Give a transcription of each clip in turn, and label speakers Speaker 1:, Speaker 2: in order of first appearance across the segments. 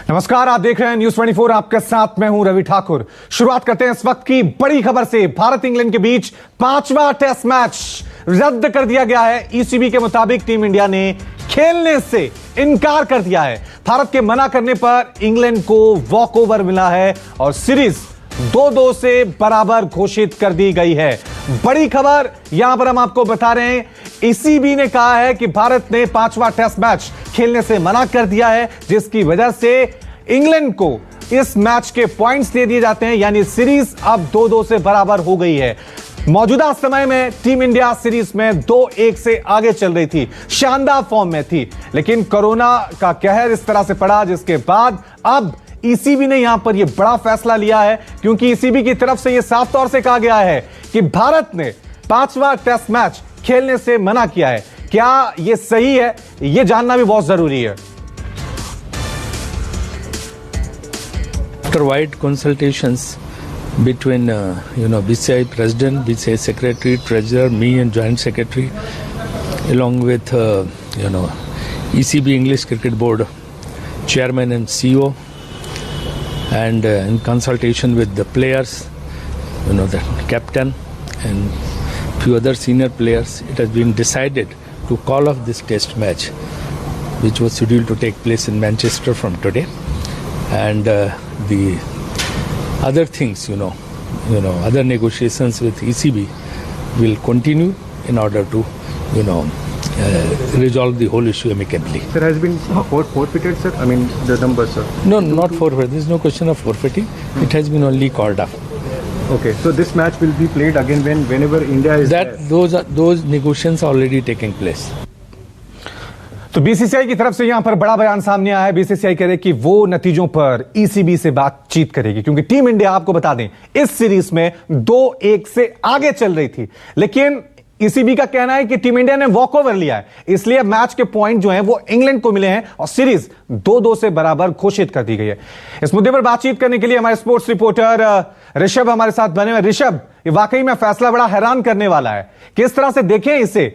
Speaker 1: नमस्कार, आप देख रहे हैं न्यूज़ 24। आपके साथ मैं हूं रवि ठाकुर। शुरुआत करते हैं इस वक्त की बड़ी खबर से। भारत इंग्लैंड के बीच 5वां टेस्ट मैच रद्द कर दिया गया है। ईसीबी के मुताबिक टीम इंडिया ने खेलने से इनकार कर दिया है। भारत के मना करने पर इंग्लैंड को वॉकओवर मिला है और सीरीज 2-2 से बराबर घोषित कर दी गई है। बड़ी खबर यहां पर हम आपको बता रहे हैं, ईसीबी ने कहा है कि भारत ने 5वां टेस्ट मैच खेलने से मना कर दिया है, जिसकी वजह से इंग्लैंड को इस मैच के पॉइंट्स दे दिए जाते हैं, यानी सीरीज अब 2-2 से बराबर हो गई है। मौजूदा समय में टीम इंडिया सीरीज में 2-1 से आगे चल रही थी, शानदार फॉर्म में थी, लेकिन कोरोना का कहर इस तरह से पड़ा, जिसके बाद अब ईसीबी ने यहां पर यह बड़ा फैसला लिया है, क्योंकि ईसीबी की तरफ से यह साफ तौर से कहा गया है कि भारत ने 5वां टेस्ट मैच खेलने से मना किया है। क्या यह सही है, यह जानना भी बहुत जरूरी है।
Speaker 2: After wide consultations between BCCI president, BCCI secretary, treasurer, me and joint secretary, along with ECB English Cricket Board chairman and CEO, and in consultation with the players, the captain and few other senior players, it has been decided to call off this test match, which was scheduled to take place in Manchester from today, and the other things, other negotiations with ECB will continue in order to, resolve the whole issue amicably.
Speaker 3: There has been forfeited, sir? I mean, the numbers, sir?
Speaker 2: No, not forfeited. There is no question of forfeiting. It has been only called off.
Speaker 3: Okay, so this match will be played again whenever India is there.
Speaker 2: Those negotiations are already taking place.
Speaker 1: तो BCCI की तरफ से यहां पर बड़ा बयान सामने आया है। बीसीसीआई कह रही कि वो नतीजों पर ईसीबी से बातचीत करेगी, क्योंकि टीम इंडिया, आपको बता दें, इस सीरीज में 2-1 से आगे चल रही थी, लेकिन ईसीबी का कहना है कि टीम इंडिया ने वॉकओवर लिया है, इसलिए मैच के पॉइंट जो हैं वो इंग्लैंड को मिले हैं और सीरीज 2-2 से बराबर घोषित कर दी गई है। इस मुद्दे पर बातचीत करने के लिए हमारे स्पोर्ट्स रिपोर्टर ऋषभ हमारे साथ बने हुए। ऋषभ, ये वाकई में फैसला बड़ा हैरान करने वाला है, किस तरह से देखें इसे?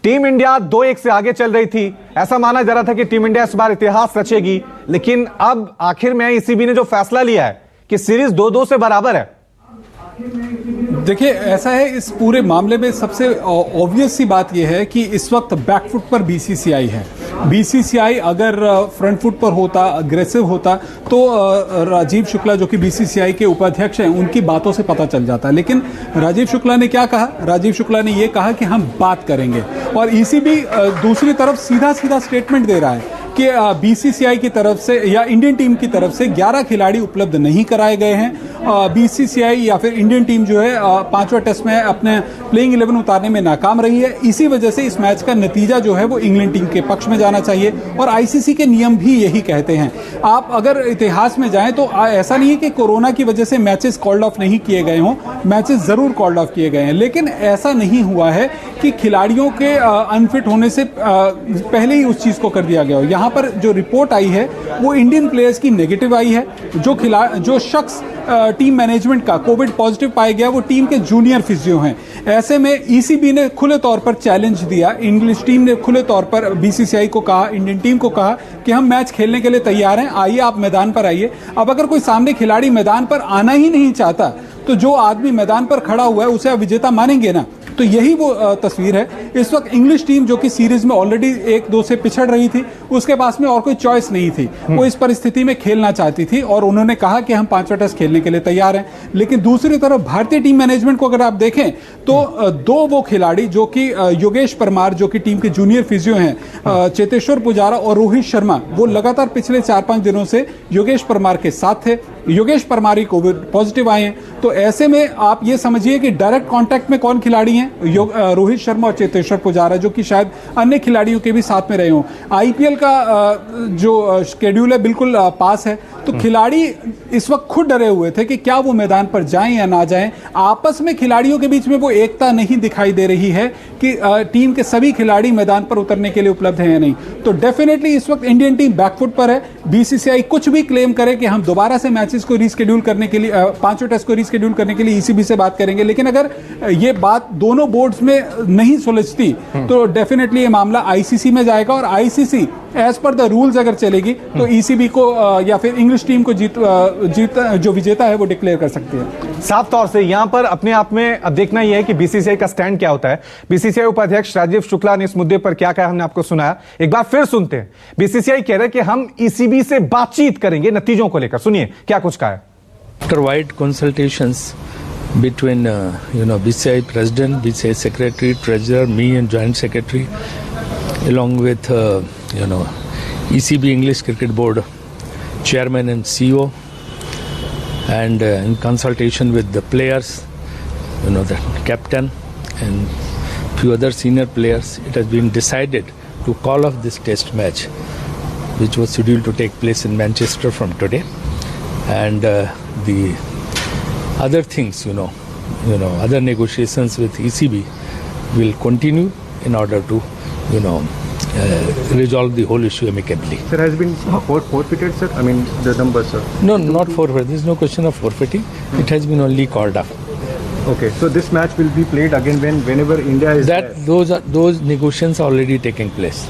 Speaker 1: टीम इंडिया 2-1 से आगे चल रही थी, ऐसा माना जा रहा था कि टीम इंडिया इस बार इतिहास रचेगी, लेकिन अब आखिर में ईसीबी ने जो फैसला लिया है कि सीरीज 2-2 से बराबर है।
Speaker 4: देखिए, ऐसा है, इस पूरे मामले में सबसे ऑब्वियस सी बात यह है कि इस वक्त बैकफुट पर बीसीसीआई है। बीसीसीआई अगर फ्रंट फुट पर होता, अग्रेसिव होता, तो राजीव शुक्ला जो कि बीसीसीआई के उपाध्यक्ष हैं, उनकी बातों से पता चल जाता। लेकिन राजीव शुक्ला ने क्या कहा? राजीव शुक्ला ने यह कहा कि हम बात करेंगे, और ईसीबी दूसरी तरफ सीधा स्टेटमेंट दे रहा है कि बीसीसीआई की तरफ से या इंडियन टीम की तरफ से 11 खिलाड़ी उपलब्ध नहीं कराए गए हैं। बीसीसीआई या फिर इंडियन टीम जो है 5वां टेस्ट में अपने प्लेइंग 11 उतारने में नाकाम रही है। इसी वजह से इस मैच का नतीजा जो है वो इंग्लैंड टीम के पक्ष में जाना चाहिए, और आईसीसी के नियम भी यही कहते हैं। आप अगर इतिहास में जाएं तो ऐसा नहीं है कि कोरोना की वजह से मैचेस कॉल्ड ऑफ नहीं किए गए हों, मैचेस जरूर कॉल्ड ऑफ किए गए हैं, लेकिन ऐसा नहीं हुआ है कि खिलाड़ियों के अनफिट होने से पहले ही उस चीज को कर दिया गया हो। यहाँ पर जो रिपोर्ट आई है वो इंडियन प्लेयर्स की नेगेटिव आई है। जो शख्स टीम मैनेजमेंट का कोविड पॉजिटिव पाया गया वो टीम के जूनियर फिजियो हैं। ऐसे में ईसीबी ने खुले तौर पर चैलेंज दिया, इंग्लिश टीम ने खुले तौर पर बीसीसीआई को कहा, इंडियन टीम को कहा कि हम मैच खेलने के लिए तैयार हैं, आइए आप मैदान पर आइए। अब अगर कोई सामने खिलाड़ी मैदान पर आना ही नहीं चाहता, तो जो आदमी मैदान पर खड़ा हुआ है उसे आप विजेता मानेंगे ना? तो यही वो तस्वीर है। इस वक्त इंग्लिश टीम जो कि सीरीज में ऑलरेडी 1-2 से पिछड़ रही थी, उसके पास में और कोई चॉइस नहीं थी, वो इस परिस्थिति में खेलना चाहती थी, और उन्होंने कहा कि हम 5वां टेस्ट खेलने के लिए तैयार हैं। लेकिन दूसरी तरफ भारतीय टीम मैनेजमेंट को अगर आप देखें तो दो वो खिलाड़ी जो कि योगेश परमार जो कि टीम के जूनियर फिजियो हैं, चेतेश्वर पुजारा और रोहित शर्मा, वो लगातार पिछले 4-5 दिनों से योगेश परमार के साथ थे। योगेश परमार ही कोविड पॉजिटिव आए हैं, तो ऐसे में आप ये समझिए कि डायरेक्ट कांटेक्ट में कौन खिलाड़ी हैं? रोहित शर्मा और चेतेश्वर पुजारा, जो कि शायद अन्य खिलाड़ियों के भी साथ में रहे हों। आईपीएल का जो शेड्यूल है बिल्कुल पास है, तो खिलाड़ी इस वक्त खुद डरे हुए थे कि क्या वो मैदान पर जाएं या ना जाएं। आपस में खिलाड़ियों के बीच में वो एकता नहीं दिखाई दे रही है कि टीम के सभी खिलाड़ी मैदान पर उतरने के लिए उपलब्ध हैं या नहीं। तो डेफिनेटली इस वक्त इंडियन टीम बैकफुट पर है। बीसीसीआई कुछ भी क्लेम करे कि हम दोबारा से मैचेस को रीस्केड्यूल करने के लिए, 5वें टेस्ट को रीस्केड्यूल करने के लिए ईसीबी से बात करेंगे, लेकिन अगर ये बात दोनों दोनों बोर्ड्स में नहीं सुलझती तो डेफिनेटली ये मामला आईसीसी में जाएगा, और ICC as per the rules अगर चलेगी तो ईसीबी को या फिर इंग्लिश टीम को जो विजेता है वो डिक्लेयर कर सकती है।
Speaker 1: साफ तौर से यहां पर अपने आप में अब देखना यह है कि बीसीसीआई का स्टैंड क्या होता है। बीसीसीआई उपाध्यक्ष राजीव शुक्ला ने इस मुद्दे पर क्या कहा, हमने आपको सुनाया, एक बार फिर सुनते हैं। बीसीसीआई कह रहे हैं कि हम ईसीबी से बातचीत करेंगे नतीजों को लेकर। सुनिए क्या कुछ कहा है।
Speaker 2: After wide consultations between BCCI president, BCCI secretary, treasurer, me and joint secretary, along with ECB English Cricket Board chairman and CEO, and in consultation with the players, the captain and few other senior players, it has been decided to call off this test match, which was scheduled to take place in Manchester from today, and the other things, other negotiations with ECB will continue in order to, resolve the whole issue amicably.
Speaker 3: Sir, has been forfeited, sir? I mean, the numbers, sir.
Speaker 2: No, not forfeit. There is no question of forfeiting. It has been only called up.
Speaker 3: Okay, so this match will be played again whenever India is there.
Speaker 2: Those negotiations are already taking place.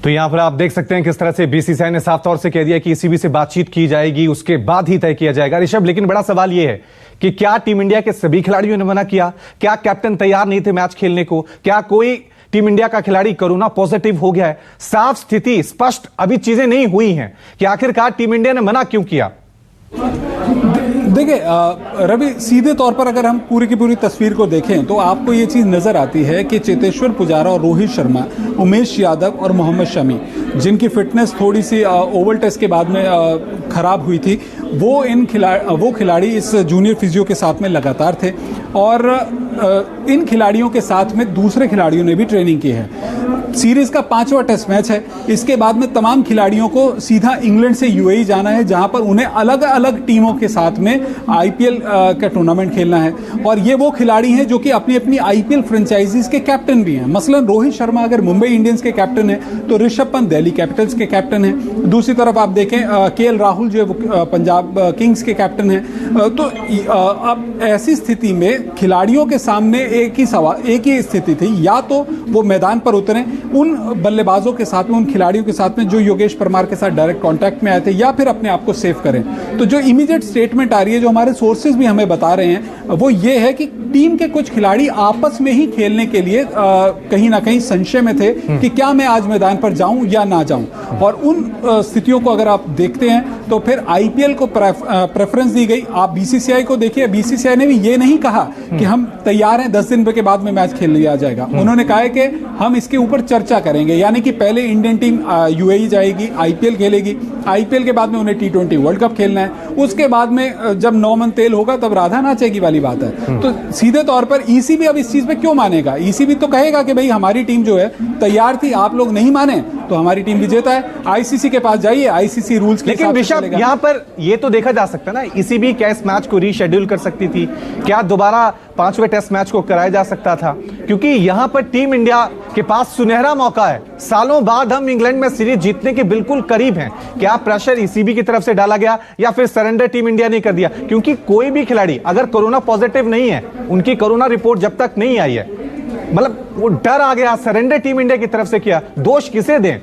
Speaker 1: तो यहां पर आप देख सकते हैं किस तरह से बीसीसीआई ने साफ तौर से कह दिया कि ईसीबी से बातचीत की जाएगी, उसके बाद ही तय किया जाएगा। ऋषभ, लेकिन बड़ा सवाल यह है कि क्या टीम इंडिया के सभी खिलाड़ियों ने मना किया? क्या कैप्टन तैयार नहीं थे मैच खेलने को? क्या कोई टीम इंडिया का खिलाड़ी कोरोना पॉजिटिव हो गया है? साफ स्थिति स्पष्ट अभी चीजें नहीं हुई हैं कि आखिरकार टीम इंडिया ने मना क्यों किया।
Speaker 4: देखिए रवि, सीधे तौर पर अगर हम पूरी की पूरी तस्वीर को देखें तो आपको ये चीज़ नज़र आती है कि चेतेश्वर पुजारा और रोहित शर्मा, उमेश यादव और मोहम्मद शमी, जिनकी फिटनेस थोड़ी सी ओवल टेस्ट के बाद में खराब हुई थी, वो खिलाड़ी इस जूनियर फिजियो के साथ में लगातार थे, और इन खिलाड़ियों के साथ में दूसरे खिलाड़ियों ने भी ट्रेनिंग की है। सीरीज का 5वां टेस्ट मैच है। इसके बाद में तमाम खिलाड़ियों को सीधा इंग्लैंड से यूएई जाना है, जहां पर उन्हें अलग अलग टीमों के साथ में आईपीएल का टूर्नामेंट खेलना है। और ये वो खिलाड़ी हैं जो कि अपनी अपनी आईपीएल फ्रेंचाइजीज के कैप्टन भी हैं। मसलन रोहित शर्मा अगर मुंबई इंडियंस के कैप्टन है तो ऋषभ पंत दिल्ली कैपिटल्स के कैप्टन हैं। दूसरी तरफ आप देखें केएल राहुल जो है पंजाब किंग्स के कैप्टन हैं। तो अब ऐसी स्थिति में खिलाड़ियों के सामने एक ही स्थिति थी, या तो वो मैदान पर उतरें उन बल्लेबाजों के साथ में, उन खिलाड़ियों के साथ में जो योगेश परमार के साथ डायरेक्ट कांटेक्ट में आए थे, या फिर अपने आप को सेव करें। तो जो इमीडिएट स्टेटमेंट आ रही है, जो हमारे सोर्सेज भी हमें बता रहे हैं, वो ये है कि टीम के कुछ खिलाड़ी आपस में ही खेलने के लिए कहीं ना कहीं संशय में थे कि क्या मैं आज मैदान पर जाऊं या ना जाऊं। और उन स्थितियों को अगर आप देखते हैं तो फिर आईपीएल को प्रेफरेंस दी गई। आप बीसीसीआई को देखिए, बीसीसीआई ने भी ये नहीं कहा कि हम तैयार हैं 10 दिन के बाद में मैच खेल लिया जाएगा। उन्होंने कहा है कि हम इसके ऊपर चर्चा करेंगे, यानी कि पहले इंडियन टीम यूएई जाएगी, आईपीएल खेलेगी, आईपीएल के बाद में उन्हें T20 वर्ल्ड कप खेलना है, उसके बाद में जब 9 मन तेल होगा तब राधा नाचेगी वाली बात है। तो सीधे तौर पर ईसीबी अब इस चीज पे क्यों मानेगा? ईसीबी तो कहेगा कि भाई हमारी टीम जो है तैयार थी, आप लोग नहीं माने तो हमारी टीम विजेता है, आईसीसी के पास जाइए, आईसीसी रूल्स के
Speaker 1: लेकिन ऋषभ, यहां पर यह तो देखा जा सकता है ना, ईसीबी क्या इस मैच को रीशेड्यूल कर सकती थी? क्या दोबारा 5वें टेस्ट मैच को कराया जा सकता था? क्योंकि यहां पर टीम इंडिया के पास सुनहरा मौका है। सालों बाद हम इंग्लैंड में सीरीज जीतने के बिल्कुल करीब हैं। क्या प्रेशर ईसीबी की तरफ से डाला गया या फिर सरेंडर टीम इंडिया ने कर दिया? क्योंकि कोई भी खिलाड़ी अगर कोरोना पॉजिटिव नहीं है, उनकी कोरोना रिपोर्ट जब तक नहीं आई है, मतलब वो डर आ गया, सरेंडर टीम इंडिया की तरफ से किया, दोष किसे दें?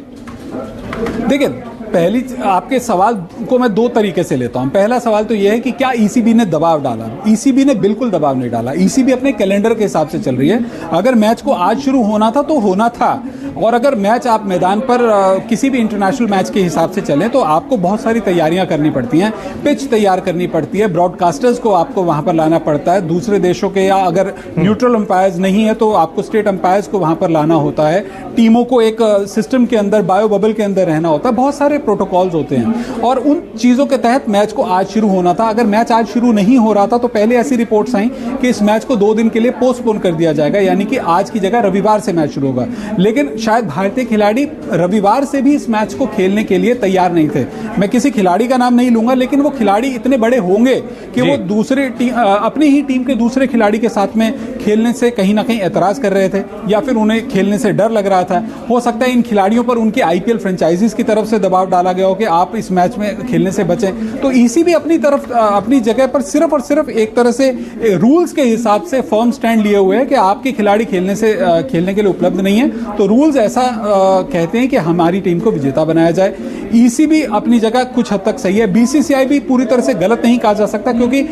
Speaker 4: देखिए, पहली आपके सवाल को मैं 2 तरीके से लेता हूं। पहला सवाल तो यह है कि क्या ईसीबी ने दबाव डाला? ईसीबी ने बिल्कुल दबाव नहीं डाला। ईसीबी अपने कैलेंडर के हिसाब से चल रही है। अगर मैच को आज शुरू होना था तो होना था, और अगर मैच आप मैदान पर किसी भी इंटरनेशनल मैच के हिसाब से चलें तो आपको बहुत सारी तैयारियां करनी पड़ती हैं। पिच तैयार करनी पड़ती है, ब्रॉडकास्टर्स को आपको वहां पर लाना पड़ता है, दूसरे देशों के, या अगर न्यूट्रल अंपायर्स नहीं है तो आपको स्टेट अंपायर्स को वहां पर लाना होता है। टीमों को एक सिस्टम के अंदर, बायो बबल के अंदर रहना होता है। बहुत सारे प्रोटोकॉल्स होते हैं और उन चीजों के तहत मैच को आज शुरू होना था। अगर मैच आज शुरू नहीं हो रहा था तो पहले ऐसी रिपोर्ट्स आई कि इस मैच को 2 दिन के लिए पोस्टपोन कर दिया जाएगा, यानी कि आज की जगह रविवार से मैच शुरू होगा। लेकिन शायद भारतीय खिलाड़ी रविवार से भी इस मैच को खेलने के लिए तैयार नहीं थे। मैं किसी खिलाड़ी का नाम नहीं लूंगा, लेकिन वो खिलाड़ी इतने बड़े होंगे कि वो दूसरे अपनी ही टीम के दूसरे खिलाड़ी के साथ में खेलने से कहीं ना कहीं ऐतराज कर रहे थे या फिर उन्हें खेलने से डर लग रहा था। हो सकता है इन खिलाड़ियों पर उनके आईपीएल फ्रेंचाइजीज की तरफ से दबाव डाला गया हो कि आप इस मैच में खेलने से बचें। तो ईसीबी अपनी तरफ अपनी जगह पर सिर्फ और सिर्फ एक तरह से रूल्स के हिसाब से फर्म स्टैंड लिए हुए हैं कि आपके खिलाड़ी खेलने के लिए उपलब्ध नहीं है, तो रूल्स ऐसा कहते हैं कि हमारी टीम को विजेता बनाया जाए। ईसीबी अपनी जगह कुछ हद तक सही है, बीसीसीआई भी पूरी तरह से गलत नहीं कहा जा सकता क्योंकि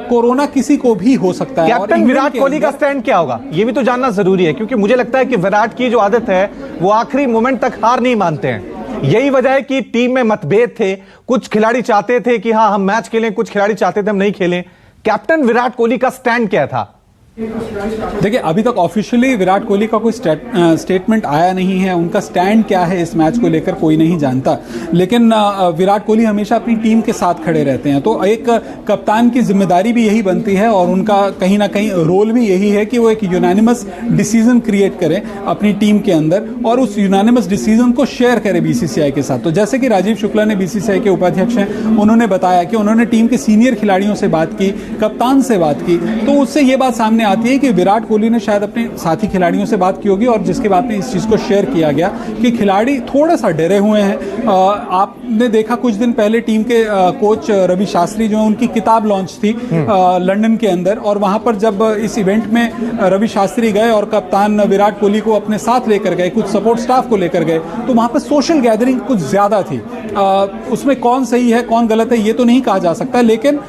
Speaker 4: कोरोना किसी को भी हो सकता है।
Speaker 1: कैप्टन विराट कोहली का स्टैंड क्या होगा ये भी तो जानना जरूरी है, क्योंकि मुझे लगता है कि विराट की जो आदत है वो आखिरी मोमेंट तक हार नहीं मानते हैं। यही वजह है कि टीम में मतभेद थे, कुछ खिलाड़ी चाहते थे कि हाँ हम मैच खेलें, कुछ खिलाड़ी चाहते थे हम नहीं खेलें। कैप्टन विराट कोहली का स्टैंड क्या था?
Speaker 4: देखिए, अभी तक ऑफिशियली विराट कोहली का कोई स्टेटमेंट आया नहीं है। उनका स्टैंड क्या है इस मैच को लेकर कोई नहीं जानता, लेकिन विराट कोहली हमेशा अपनी टीम के साथ खड़े रहते हैं। तो एक कप्तान की जिम्मेदारी भी यही बनती है और उनका कहीं ना कहीं रोल भी यही है कि वो एक यूनानिमस डिसीजन क्रिएट करें अपनी टीम के अंदर और उस यूनानिमस डिसीजन को शेयर करें बीसीसीआई के साथ। तो जैसे कि राजीव शुक्ला ने, बीसीसीआई के उपाध्यक्ष हैं, उन्होंने बताया कि उन्होंने टीम के सीनियर खिलाड़ियों से बात की, कप्तान से बात की, तो उससे ये बात सामने आती है कि विराट कोहली ने शायद अपने साथी खिलाड़ियों से बात की होगी और जिसके बाद में इस चीज को शेयर किया गया कि खिलाड़ी थोड़ा सा डरे हुए हैं। आपने देखा कुछ दिन पहले टीम के कोच रवि शास्त्री जो है उनकी किताब लॉन्च थी लंदन के अंदर, और वहां पर जब इस इवेंट में रवि शास्त्री गए और कप्तान विराट कोहली को अपने साथ लेकर गए, कुछ सपोर्ट स्टाफ को लेकर गए, तो वहां पर सोशल गैदरिंग कुछ ज्यादा थी। उसमें कौन सही है कौन गलत है ये तो नहीं कहा जा सकता, लेकिन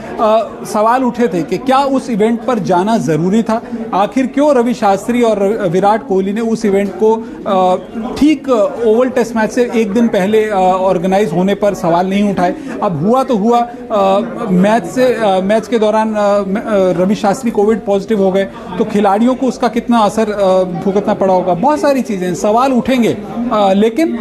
Speaker 4: सवाल उठे थे कि क्या उस इवेंट पर जाना जरूरी था। आखिर क्यों रवि शास्त्री और विराट कोहली ने उस इवेंट को ठीक ओवल टेस्ट मैच से एक दिन पहले ऑर्गेनाइज होने पर सवाल नहीं उठाए। अब हुआ तो हुआ, मैच के दौरान रवि शास्त्री कोविड पॉजिटिव हो गए, तो खिलाड़ियों को उसका कितना असर भुगतना पड़ा होगा, बहुत सारी चीजें, सवाल उठेंगे। लेकिन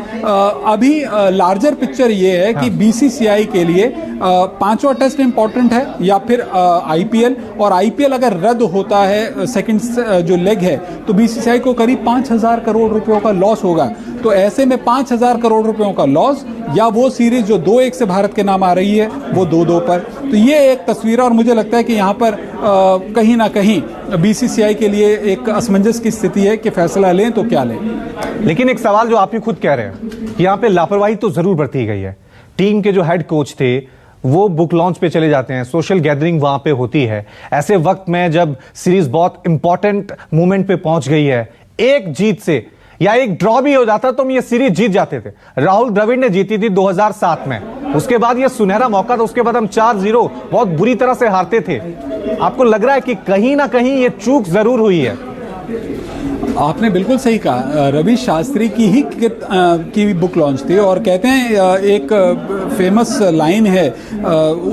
Speaker 4: अभी लार्जर पिक्चर ये है कि बीसीसीआई के लिए पांचवा टेस्ट इंपॉर्टेंट है या फिर आईपीएल, और आईपीएल अगर रद्द होता है सेकंड जो लेग है तो बीसीसीआई को करीब 5,000 करोड़ रुपयों का लॉस होगा। तो ऐसे में 5,000 करोड़ रुपयों का लॉस, या वो सीरीज जो 2-1 से भारत के नाम आ रही है वो 2-2 पर, तो ये एक तस्वीर है और मुझे लगता है कि यहाँ पर कहीं ना कहीं बीसीसीआई के लिए एक असमंजस की स्थिति है कि फैसला लें तो क्या लें।
Speaker 1: लेकिन एक सवाल जो आप ही खुद कह रहे हैं कि यहाँ पे लापरवाही तो जरूर बरती गई है। टीम के जो हेड कोच थे वो बुक लॉन्च पे चले जाते हैं, सोशल गैदरिंग वहां पे होती है। ऐसे वक्त में जब सीरीज बहुत इंपॉर्टेंट मोमेंट पे पहुंच गई है, एक जीत से या एक ड्रॉ भी हो जाता तो हम ये सीरीज जीत जाते थे। राहुल द्रविड़ ने जीती थी 2007 में, उसके बाद ये सुनहरा मौका था, उसके बाद हम 4-0 बहुत बुरी तरह से हारते थे। आपको लग रहा है कि कहीं ना कहीं ये चूक जरूर हुई है?
Speaker 4: आपने बिल्कुल सही कहा, रवि शास्त्री की बुक लॉन्च थी और कहते हैं एक फेमस लाइन है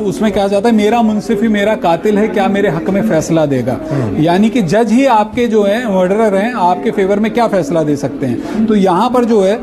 Speaker 4: उसमें कहा जाता है, मेरा मुंसिफ ही मेरा कातिल है, क्या मेरे हक में फैसला देगा। यानी कि जज ही आपके जो है मर्डरर हैं, आपके फेवर में क्या फैसला दे सकते हैं। तो यहाँ पर जो है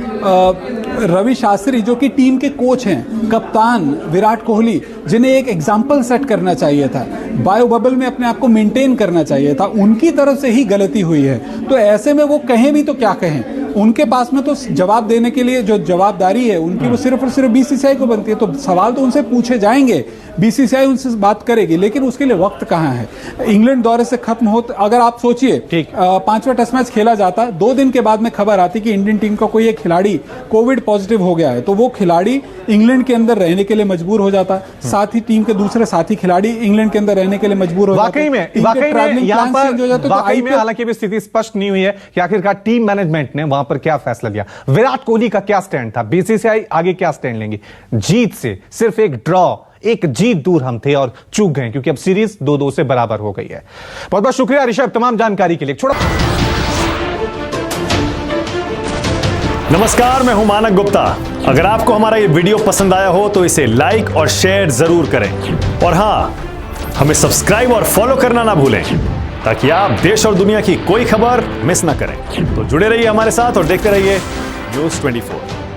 Speaker 4: रवि शास्त्री जो कि टीम के कोच हैं, कप्तान विराट कोहली, जिन्हें एक एग्जाम्पल सेट करना चाहिए था, बायो बबल में अपने आप को मेंटेन करना चाहिए था, उनकी तरफ से ही गलती हुई है। तो ऐसे में वो कहें भी तो क्या कहें, उनके पास में तो जवाब देने के लिए जो जवाबदारी है उनकी वो सिर्फ और सिर्फ बीसीसीआई को बनती है। तो सवाल तो उनसे पूछे जाएंगे, बीसीसीआई उनसे बात करेगी, लेकिन उसके लिए वक्त कहाँ है। इंग्लैंड दौरे से खत्म हो, अगर आप सोचिए 5वां टेस्ट मैच खेला जाता, 2 दिन के बाद में खबर आती कि इंडियन टीम का कोई एक खिलाड़ी कोविड पॉजिटिव हो गया है, तो वो खिलाड़ी इंग्लैंड के अंदर रहने के लिए मजबूर हो जाता, साथ ही टीम के दूसरे साथी खिलाड़ी इंग्लैंड के अंदर रहने के लिए मजबूर हो जाते।
Speaker 1: वाकई में हालांकि भी स्थिति स्पष्ट नहीं हुई है कि आखिरकार टीम मैनेजमेंट ने वहां पर क्या फैसला लिया, विराट कोहली का क्या स्टैंड था, बीसीसीआई आगे क्या स्टैंड लेंगी। जीत से सिर्फ एक ड्रॉ, एक जीत दूर हम थे और चूक गए, क्योंकि अब सीरीज 2-2 से बराबर हो गई है। बहुत बहुत शुक्रिया ऋषभ तमाम जानकारी के लिए।
Speaker 5: नमस्कार, मैं हूं मानक गुप्ता। अगर आपको हमारा ये वीडियो पसंद आया हो तो इसे लाइक और शेयर जरूर करें, और हां, हमें सब्सक्राइब और फॉलो करना ना भूलें ताकि आप देश और दुनिया की कोई खबर मिस ना करें। तो जुड़े रहिए हमारे साथ और देखते रहिए News 24।